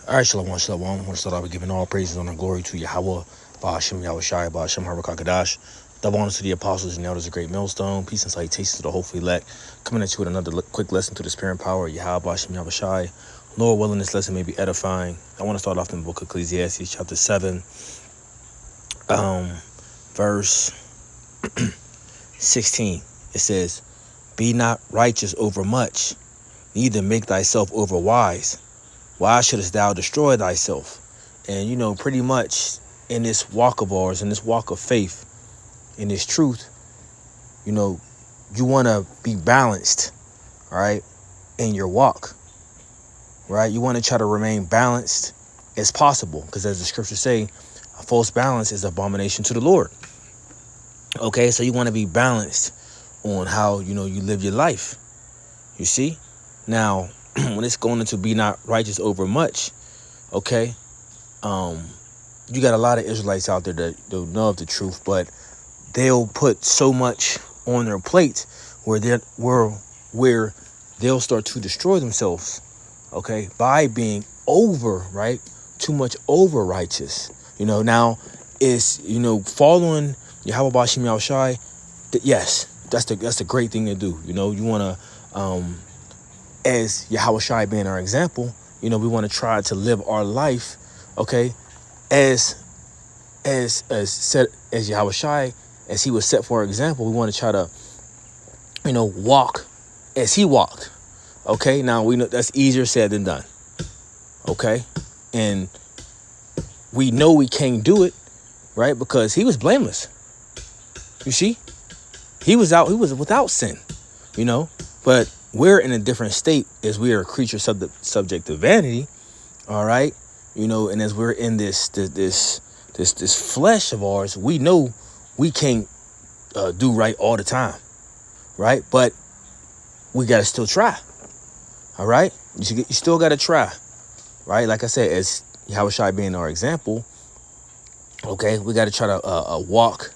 All right, shalom, shalom. I want to start off with giving all praises and glory to Yahweh, Ba'ashem, Yahushai, Ba'ashem, Harakakadash. Double honors to the apostles and elders of Great Millstone. Peace and salutations to the hopefully elect. Coming at you with another quick lesson to the spirit and power of Yahweh, Ba'ashem, Yahushai. Lord willing, this lesson may be edifying. I want to start off in the book of Ecclesiastes, chapter 7, verse 16. It says, "Be not righteous over much, neither make thyself over wise. Why shouldest thou destroy thyself?" And, pretty much in this walk of ours, in this walk of faith, in this truth, you want to be balanced, all right, in your walk, right? You want to try to remain balanced as possible, because as the scriptures say, a false balance is abomination to the Lord. Okay, so you want to be balanced on how, you live your life. You see? Now, when it's going into be not righteous over much, okay, you got a lot of Israelites out there that don't know of the truth, but they'll put so much on their plate where they'll start to destroy themselves, okay, by being too much over righteous. Now it's, following Yahweh Ba'ashem Yahushai. Yes, that's the great thing to do. You want to, as Yahushai being our example, we want to try to live our life, okay, as Yahushai, as he was set for our example. We want to try to, walk as he walked. Okay, now we know that's easier said than done. Okay, and we know we can't do it, right? Because he was blameless. You see, he was without sin, but we're in a different state as we are a creature subject to vanity. All right. And as we're in this flesh of ours, we know we can't do right all the time. Right. But we got to still try. All right. You still got to try. Right. Like I said, as Yahushua being our example. OK, we got to try to walk,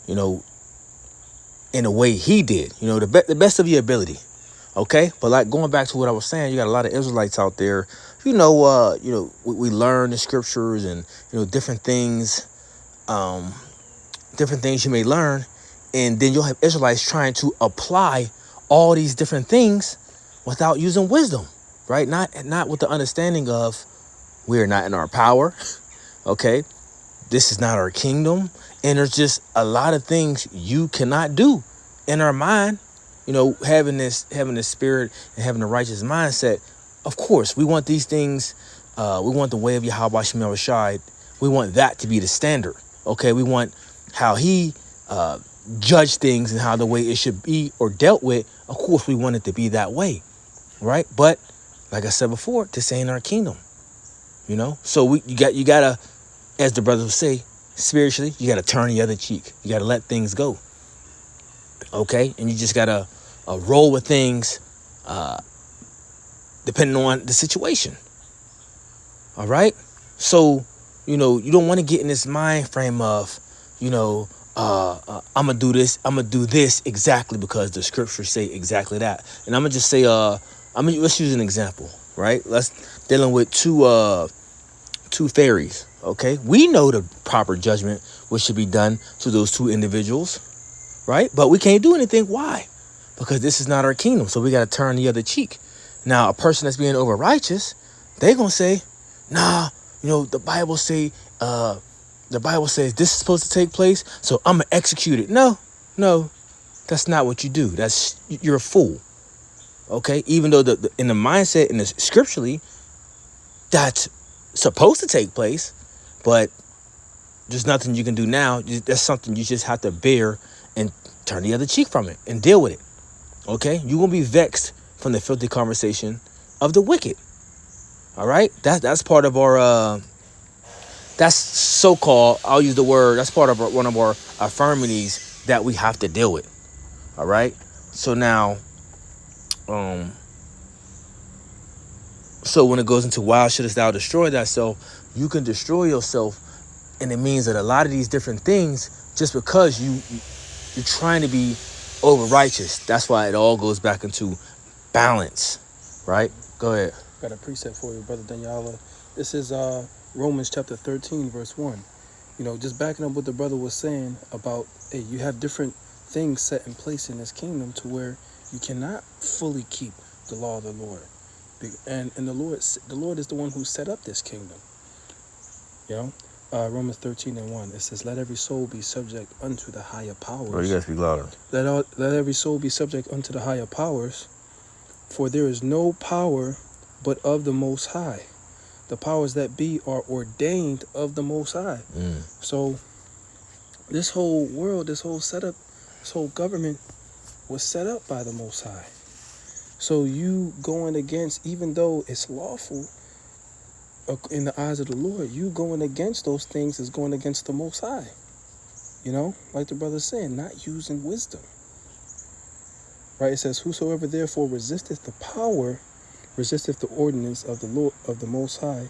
in a way he did, the best of your ability. Okay, but like going back to what I was saying, you got a lot of Israelites out there. We learn the scriptures and different things you may learn, and then you'll have Israelites trying to apply all these different things without using wisdom, right? Not with the understanding of we are not in our power. Okay, this is not our kingdom, and there's just a lot of things you cannot do in our mind. Having this spirit and having a righteous mindset, of course, we want these things. We want the way of Yahweh Ba'ashem Yahushai. We want that to be the standard. Okay, we want how he judged things and how the way it should be or dealt with. Of course, we want it to be that way, right? But like I said before, this ain't our kingdom. So you gotta, as the brothers would say, spiritually, you gotta turn the other cheek. You gotta let things go. Okay, and you just gotta roll with things depending on the situation. All right, so you don't want to get in this mind frame of I'm gonna do this exactly because the scriptures say exactly that. And I'm gonna just say let's use an example, right? Let's dealing with two fairies. Okay, we know the proper judgment which should be done to those two individuals. Right? But we can't do anything. Why? Because this is not our kingdom. So we got to turn the other cheek. Now, a person that's being over righteous, they're going to say, nah, the Bible says this is supposed to take place. So I'm going to execute it. No, that's not what you do. You're a fool. Okay. Even though in the mindset, in the scripturally, that's supposed to take place, but there's nothing you can do now. That's something you just have to bear and turn the other cheek from it and deal with it. Okay, you won't be vexed from the filthy conversation of the wicked. All right, that's part of our that's so-called, I'll use the word, that's part of one of our infirmities that we have to deal with. All right, so now so when it goes into why shouldest thou destroy thyself, you can destroy yourself, and it means that a lot of these different things, just because you're trying to be over righteous. That's why it all goes back into balance, right? Go ahead. got a precept for you, Brother Daniela. This is Romans chapter 13, verse 1. You know, just backing up what the brother was saying about, hey, you have different things set in place in this kingdom to where you cannot fully keep the law of the Lord. And the Lord is the one who set up this kingdom. You know, Romans 13 and 1, it says, let every soul be subject unto the higher powers. Bro, you gotta speak louder. Let every soul be subject unto the higher powers, for there is no power but of the Most High. The powers that be are ordained of the Most High. So this whole world, this whole setup, this whole government was set up by the Most High. So you going against, even though it's lawful in the eyes of the Lord, you going against those things is going against the Most High. You know, like the brother saying, not using wisdom. Right? It says, whosoever therefore resisteth the power, resisteth the ordinance of the Lord, of the Most High,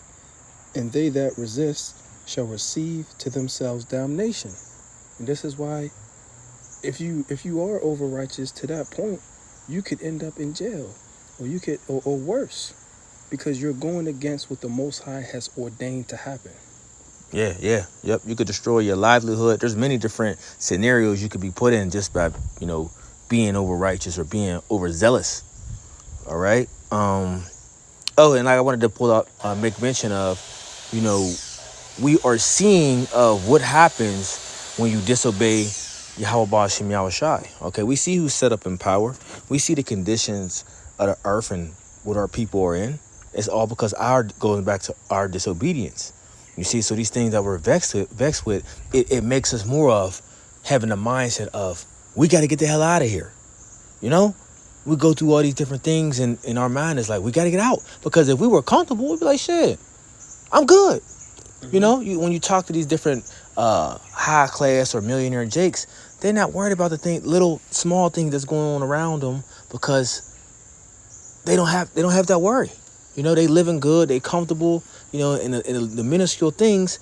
and they that resist shall receive to themselves damnation. And this is why, if you are over righteous to that point, you could end up in jail, or you could, or worse, because you're going against what the Most High has ordained to happen. Yeah, yep. You could destroy your livelihood. There's many different scenarios you could be put in just by, you know, being over righteous or being overzealous. All right. Oh, and like I wanted to pull up, make mention of, you know, we are seeing of what happens when you disobey Yahweh Ba'ashem Yahushai. Okay, we see who's set up in power. We see the conditions of the earth and what our people are in. It's all because going back to our disobedience. You see, so these things that we're vexed with, it makes us more of having a mindset of, we got to get the hell out of here. You know, we go through all these different things and in our mind is like, we got to get out. Because if we were comfortable, we'd be like, shit, I'm good. You know, when you talk to these different high class or millionaire jakes, they're not worried about the little small things that's going on around them because they don't have that worry. You know, they living good, they comfortable. You know, and the minuscule things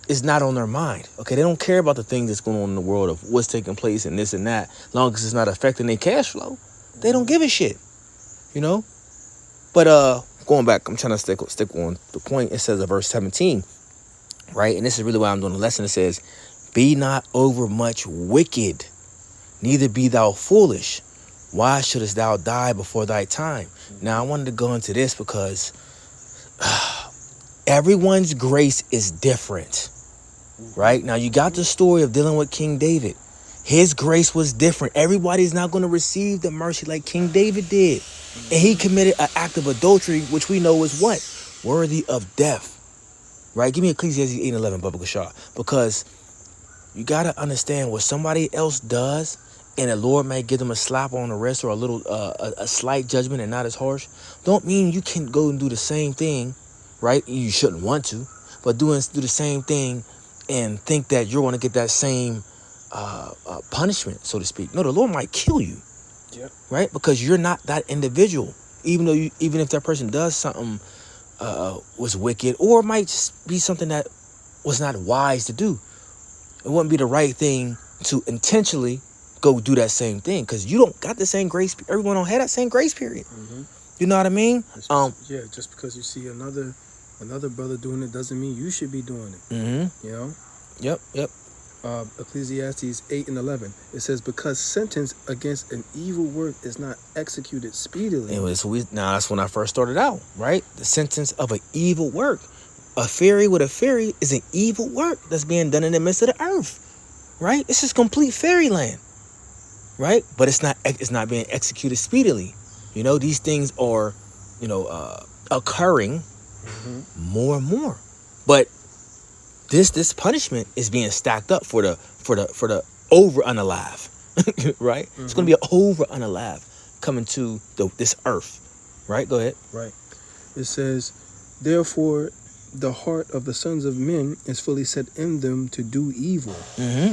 is not on their mind. Okay, they don't care about the things that's going on in the world of what's taking place and this and that. As long as it's not affecting their cash flow, they don't give a shit. You know, but going back, I'm trying to stick on the point. It says in verse 17, right? And this is really why I'm doing the lesson. It says, "Be not overmuch wicked, neither be thou foolish. Why shouldest thou die before thy time?" Now I wanted to go into this because everyone's grace is different, right? Now you got the story of dealing with King David. His grace was different. Everybody's not going to receive the mercy like King David did. And he committed an act of adultery, which we know is what? Worthy of death, right? Give me Ecclesiastes 8:11, Baba Gashar. Because you got to understand what somebody else does, and the Lord may give them a slap on the wrist or a little, a slight judgment and not as harsh, don't mean you can go and do the same thing, right? You shouldn't want to, but do the same thing and think that you're going to get that same punishment, so to speak. No, the Lord might kill you, right? Because you're not that individual. Even if that person does something was wicked, or it might just be something that was not wise to do. It wouldn't be the right thing to intentionally go do that same thing, because you don't got the same grace. Everyone don't have that same grace period. You know what I mean? Just because you see another brother doing it doesn't mean you should be doing it. You know? Yep. Ecclesiastes 8:11. It says, because sentence against an evil work is not executed speedily. Anyway, so now that's when I first started out, right? The sentence of an evil work. A fairy with a fairy is an evil work that's being done in the midst of the earth, right? This is complete fairyland, right? But it's not being executed speedily. You know, these things are, occurring more and more. But this punishment is being stacked up for the over unalive, right? It's going to be an over unalive coming to this earth, right? Go ahead. Right. It says, therefore, the heart of the sons of men is fully set in them to do evil.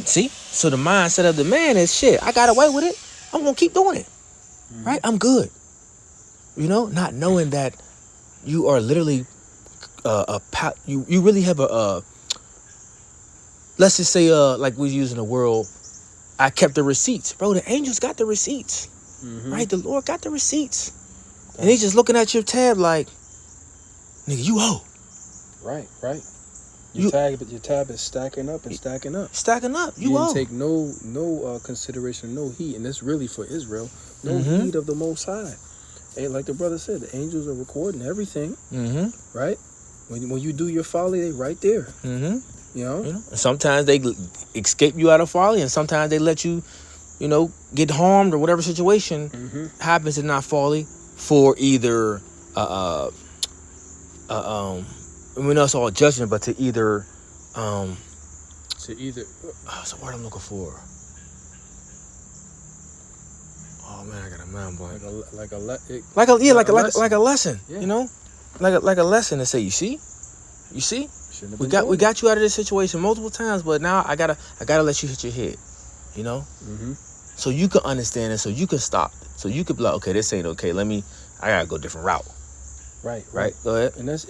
See? So the mindset of the man is, shit, I got away with it. I'm going to keep doing it. Right? I'm good. You know, not knowing that you are literally, you really have let's just say, like we use in the world, I kept the receipts. Bro, the angels got the receipts. Right? The Lord got the receipts. And he's just looking at your tab like, nigga, you owe. Right. You- Your tab is stacking up and stacking up. Stacking up, You you didn't owe. take no consideration, no heed, and that's really for Israel. No Mhm. heed of the Most High. And like the brother said, the angels are recording everything, Mm-hmm. right? When you do your folly, they right there. Mm-hmm. You know. You know, sometimes they escape you out of folly, and sometimes they let you, get harmed or whatever situation Mm-hmm. happens in that folly for either, we know it's all judgment, but to either, To either what's the word I'm looking for? Oh man, I got a mind blank. like a lesson. Like a lesson, Yeah. like a lesson to say, you see, Shouldn't have we been doing got you out of this situation multiple times, but now I gotta let you hit your head, Mm-hmm. so you can understand it, so you can stop, so you could be like, okay, this ain't okay. I gotta go a different route. Right. Go ahead. And that's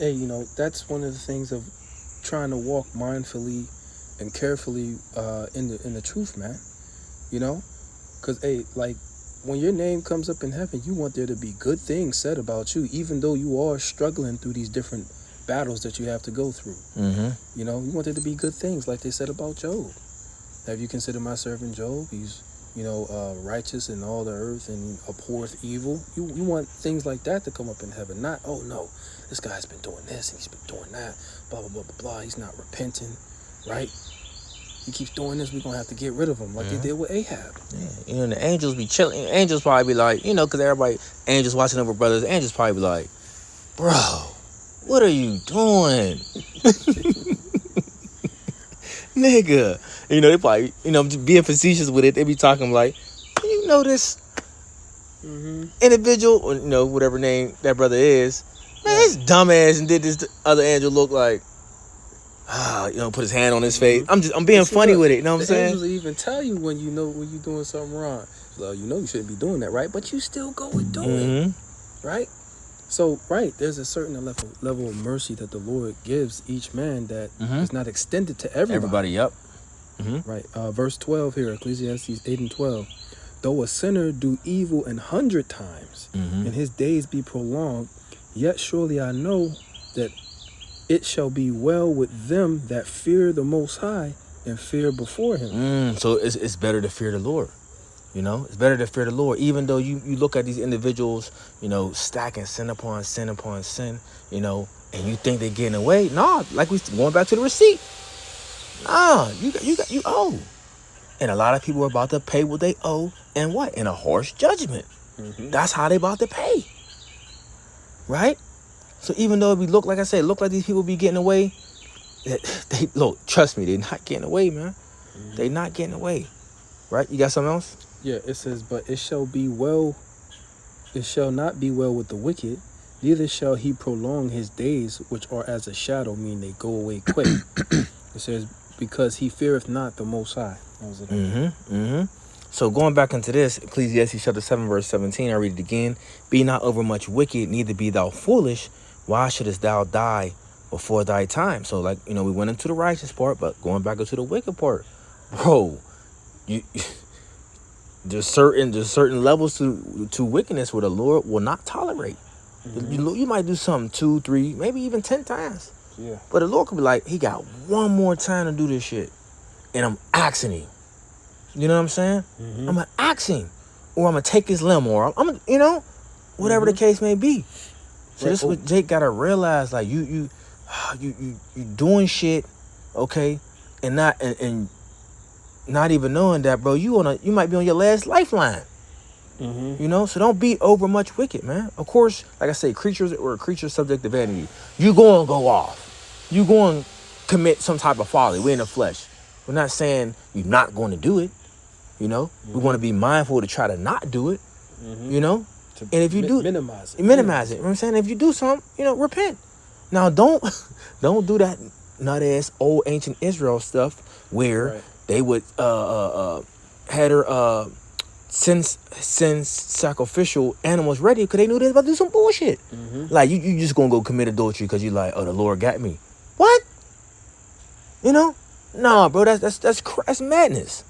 one of the things of trying to walk mindfully and carefully in the truth, man. Because like when your name comes up in heaven, you want there to be good things said about you, even though you are struggling through these different battles that you have to go through. Mm-hmm. You want there to be good things, like they said about Job. Have you considered my servant Job? He's righteous in all the earth and abhorreth evil. You want things like that to come up in heaven, not, oh no, this guy's been doing this and he's been doing that, blah blah blah blah blah. He's not repenting, right? He keeps doing this. We're gonna have to get rid of him, like they did with Ahab. Yeah, the angels be chilling. Angels probably be like, because everybody, angels watching over brothers. Angels probably be like, bro, what are you doing, nigga? They probably, just being facetious with it. They be talking like, you know this Mm-hmm. individual, or whatever name that brother is, man, his dumbass and did this other angel look like, put his hand on his face. I'm being funny with it. You know what I'm The saying? angels even tell you when when you're doing something wrong. Well, you shouldn't be doing that, right? But you still go and do it, Mm-hmm. right? So, there's a certain level of mercy that the Lord gives each man that is not extended to everybody. Everybody, yep. Right. Verse 12 here, Ecclesiastes 8 and 12. Though a sinner do evil 100 times, and his days be prolonged, yet surely I know that it shall be well with them that fear the Most High and fear before him. So it's better to fear the Lord. It's better to fear the Lord, even though you look at these individuals, stacking sin upon sin upon sin, and you think they're getting away. Nah, like we going back to the receipt. Nah, you owe. And a lot of people are about to pay what they owe, and what? In a harsh judgment. That's how they about to pay. Right? So even though it look like these people be getting away, they look, trust me, they're not getting away, man. They not getting away. Right? You got something else? Yeah, it says, but it shall not be well with the wicked, neither shall he prolong his days, which are as a shadow, meaning they go away quick. It says, because he feareth not the Most High. That was it. So going back into this, Ecclesiastes chapter 7, verse 17, I read it again. Be not overmuch wicked, neither be thou foolish. Why shouldest thou die before thy time? So we went into the righteous part, but going back into the wicked part, bro, there's certain levels to wickedness where the Lord will not tolerate. You might do something 2, 3, maybe even 10 times. Yeah. But the Lord could be like, he got one more time to do this shit. And I'm asking him. You know what I'm saying? I'm going to ask him. Or I'm going to take his limb. Or I'm whatever the case may be. So this is what Jake got to realize. Like, you doing shit, okay? And not even knowing that, bro, you might be on your last lifeline. So don't be over much wicked, man. Of course, like I say, creatures subject to vanity. You going to go off. You going to commit some type of folly. We're in the flesh. We're not saying you're not going to do it. We want to be mindful to try to not do it. And if you do, minimize it. You know what I'm saying? If you do something, repent. Now don't do that nut ass old ancient Israel stuff where they would had her since sacrificial animals ready because they knew they was about to do some bullshit. Like you just gonna go commit adultery because you like, oh, the Lord got me. What? Nah, bro, that's madness.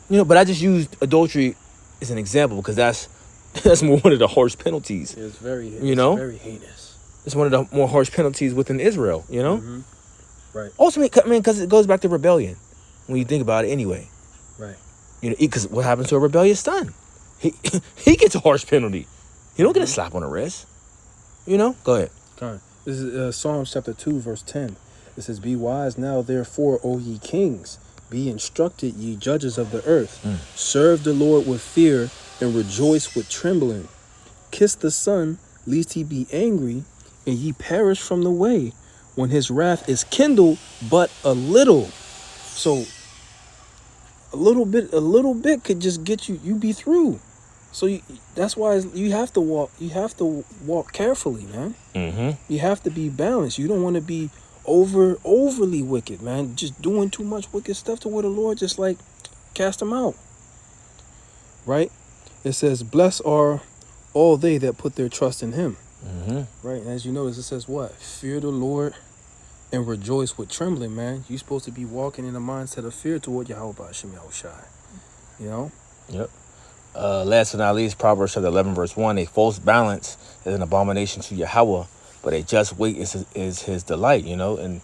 But I just used adultery as an example because that's more one of the harsh penalties. It's very very heinous. It's one of the more harsh penalties within Israel, you know? Mm-hmm. Right. Ultimately, I mean, because it goes back to rebellion when you think about it anyway. Right. You know, because what happens to a rebellious son? He gets a harsh penalty. He don't get a slap on the wrist. You know? Go ahead. Kind. This is Psalms chapter 2, verse 10. It says, "Be wise now, therefore, O ye kings. Be instructed, ye judges of the earth. Serve the Lord with fear and rejoice with trembling. Kiss the Son, lest he be angry, and ye perish from the way, when his wrath is kindled but a little." So a little bit could just get you be through. So that's why you have to walk carefully, man. Mm-hmm. You have to be balanced. You don't want to be overly wicked, man. Just doing too much wicked stuff to where the Lord just like cast them out. Right? It says, "Blessed are all they that put their trust in him." Mm-hmm. Right? And as you notice, it says what? Fear the Lord and rejoice with trembling, man. You're supposed to be walking in a mindset of fear toward Yahweh Hashem Yahushai. You know? Yep. Last but not least, Proverbs chapter 11, verse 1, a false balance is an abomination to Yahweh, but a just weight is his delight, you know? And,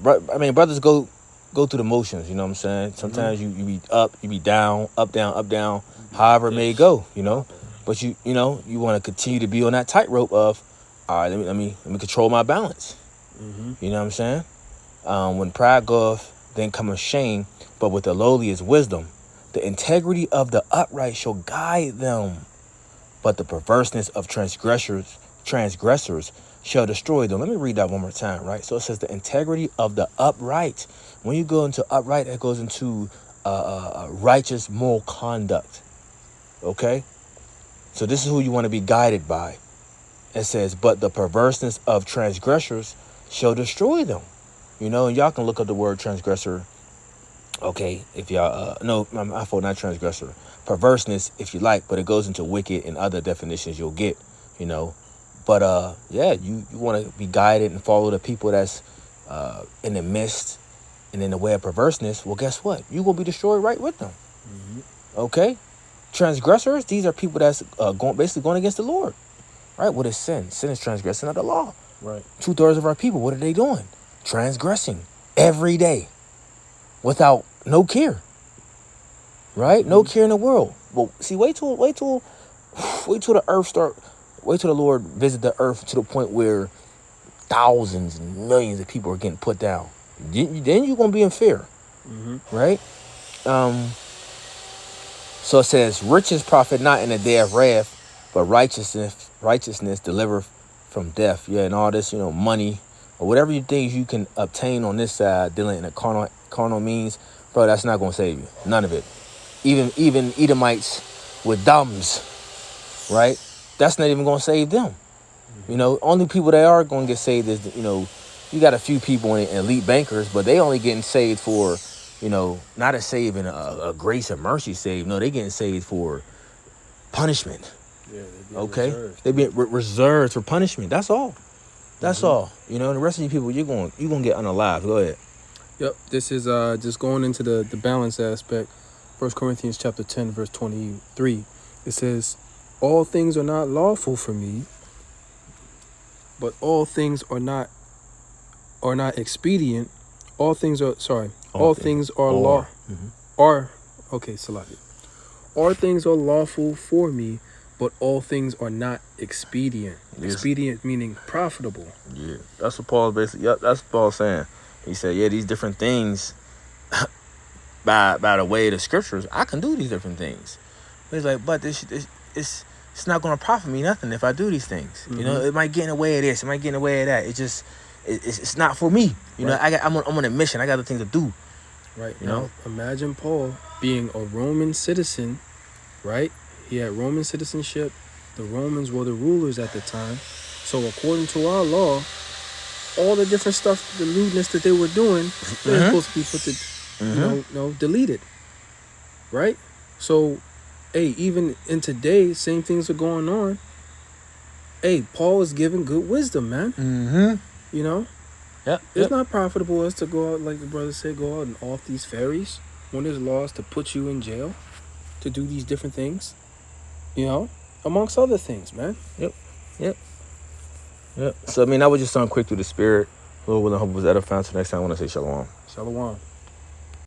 I mean, brothers go through the motions, you know what I'm saying? Sometimes you be up, you be down, up, down, however it may go, you know? But you know, you want to continue to be on that tightrope of, all right, let me control my balance. Mm-hmm. You know what I'm saying? When pride goeth, then cometh shame, but with the lowly is wisdom. The integrity of the upright shall guide them, but the perverseness of transgressors shall destroy them. Let me read that one more time, right? So it says the integrity of the upright. When you go into upright, that goes into righteous moral conduct. Okay? So this is who you want to be guided by. It says, but the perverseness of transgressors shall destroy them. You know, and y'all can look up the word transgressor. Okay, if y'all, no, I thought not transgressor. Perverseness, if you like, but it goes into wicked and other definitions you'll get, you know. But, yeah, you want to be guided and follow the people that's in the midst and in the way of perverseness. Well, guess what? You're going to be destroyed right with them. Mm-hmm. Okay? Transgressors, these are people that's basically going against the Lord. Right? What is sin? Sin is transgressing of the law. Right. 2/3 of our people, what are they doing? Transgressing every day without no care. Right? No care in the world. Well, see, wait till the earth wait till the Lord visit the earth to the point where thousands and millions of people are getting put down. Then you're going to be in fear. Mm-hmm. Right? So it says, riches profit not in the day of wrath, but righteousness deliver from death. Yeah, and all this, you know, money or whatever you think you can obtain on this side, dealing in a carnal means, bro, that's not going to save you. None of it. Even Edomites with thumbs, right? That's not even going to save them. You know, only people that are going to get saved is, you know, you got a few people in elite bankers, but they only getting saved for, you know, not a saving, a grace and mercy save. No, they getting saved for punishment. Yeah, okay, reserved. they be reserved for punishment. That's all. That's all. You know, and the rest of you people, you're going to get unalive. Go ahead. Yep. This is just going into the balance aspect. 1 Corinthians chapter 10, verse 23. It says, "All things are not lawful for me, but all things are not expedient. All things are law Mm-hmm. are okay, Salaki. All things are lawful for me, but all things are not expedient." Yes. Expedient meaning profitable. Yeah, that's what Paul basically. Yep, that's what Paul's saying. He said, yeah, these different things, by the way of the scriptures, I can do these different things. But he's like, but it's not going to profit me nothing if I do these things. Mm-hmm. You know, it might get in the way of this, it might get in the way of that. It's not for me. You Right. know, I'm on a mission. I got other things to do. Right. You Now, know? imagine Paul being a Roman citizen, right? He had Roman citizenship. The Romans were the rulers at the time. So according to our law, all the different stuff, the lewdness that they were doing, they're supposed to be put to, deleted. Right? So, hey, even in today, same things are going on. Hey, Paul is giving good wisdom, man. Mm-hmm. You know? Yep. It's not profitable us to go out, like the brother said, go out and off these ferries when there's laws to put you in jail to do these different things, you know, amongst other things, man. Yep. Yeah. So I mean, that was just something quick through the spirit. Lord willing, hope it was edifying. So next time, I want to say shalom. Shalom.